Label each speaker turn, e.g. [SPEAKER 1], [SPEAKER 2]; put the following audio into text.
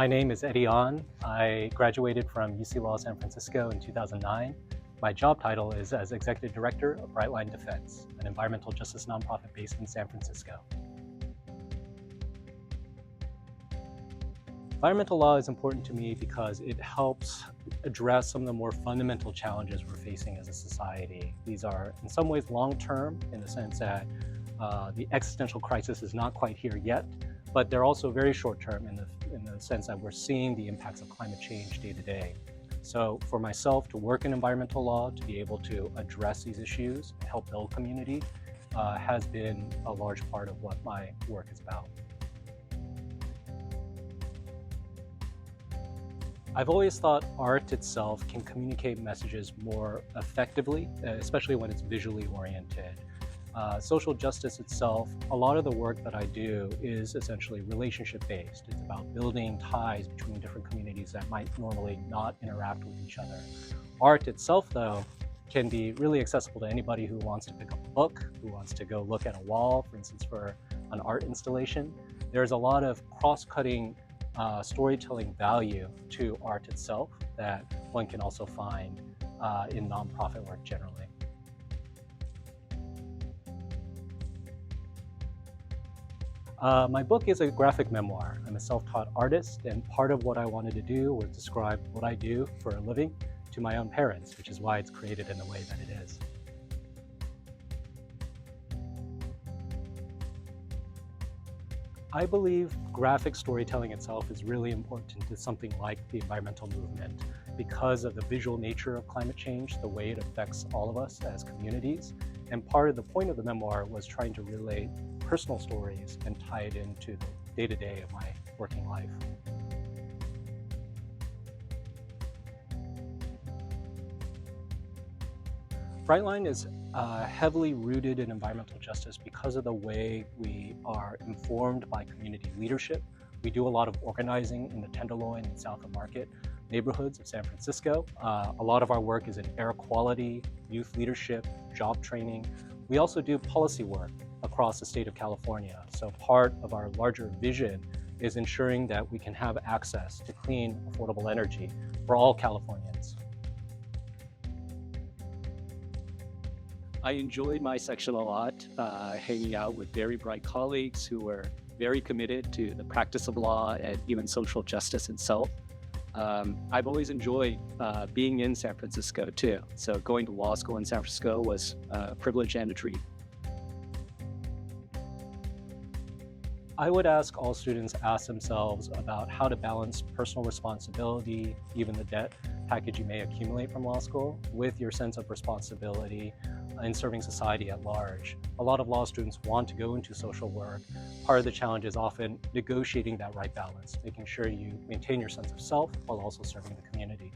[SPEAKER 1] My name is Eddie Ahn. I graduated from UC Law San Francisco in 2009. My job title is as Executive Director of Brightline Defense, an environmental justice nonprofit based in San Francisco. Environmental law is important to me because it helps address some of the more fundamental challenges we're facing as a society. These are in some ways long-term in the sense that the existential crisis is not quite here yet, but they're also very short-term in the sense that we're seeing the impacts of climate change day to day. So for myself to work in environmental law, to be able to address these issues and help build community has been a large part of what my work is about. I've always thought art itself can communicate messages more effectively, especially when it's visually oriented. Social justice itself, a lot of the work that I do is essentially relationship-based. It's about building ties between different communities that might normally not interact with each other. Art itself, though, can be really accessible to anybody who wants to pick up a book, who wants to go look at a wall, for instance, for an art installation. There's a lot of cross-cutting storytelling value to art itself that one can also find in nonprofit work generally. My book is a graphic memoir. I'm a self-taught artist, and part of what I wanted to do was describe what I do for a living to my own parents, which is why it's created in the way that it is. I believe graphic storytelling itself is really important to something like the environmental movement because of the visual nature of climate change, the way it affects all of us as communities. And part of the point of the memoir was trying to relate personal stories and tie it into the day-to-day of my working life. Brightline is heavily rooted in environmental justice because of the way we are informed by community leadership. We do a lot of organizing in the Tenderloin and South of Market neighborhoods of San Francisco. A lot of our work is in air quality, youth leadership, job training. We also do policy work across the state of California. So part of our larger vision is ensuring that we can have access to clean, affordable energy for all Californians.
[SPEAKER 2] I enjoyed my section a lot, hanging out with very bright colleagues who were very committed to the practice of law and even social justice itself. I've always enjoyed being in San Francisco too. So going to law school in San Francisco was a privilege and a treat.
[SPEAKER 1] I would ask all students ask themselves about how to balance personal responsibility, even the debt package you may accumulate from law school, with your sense of responsibility in serving society at large. A lot of law students want to go into social work. Part of the challenge is often negotiating that right balance, making sure you maintain your sense of self while also serving the community.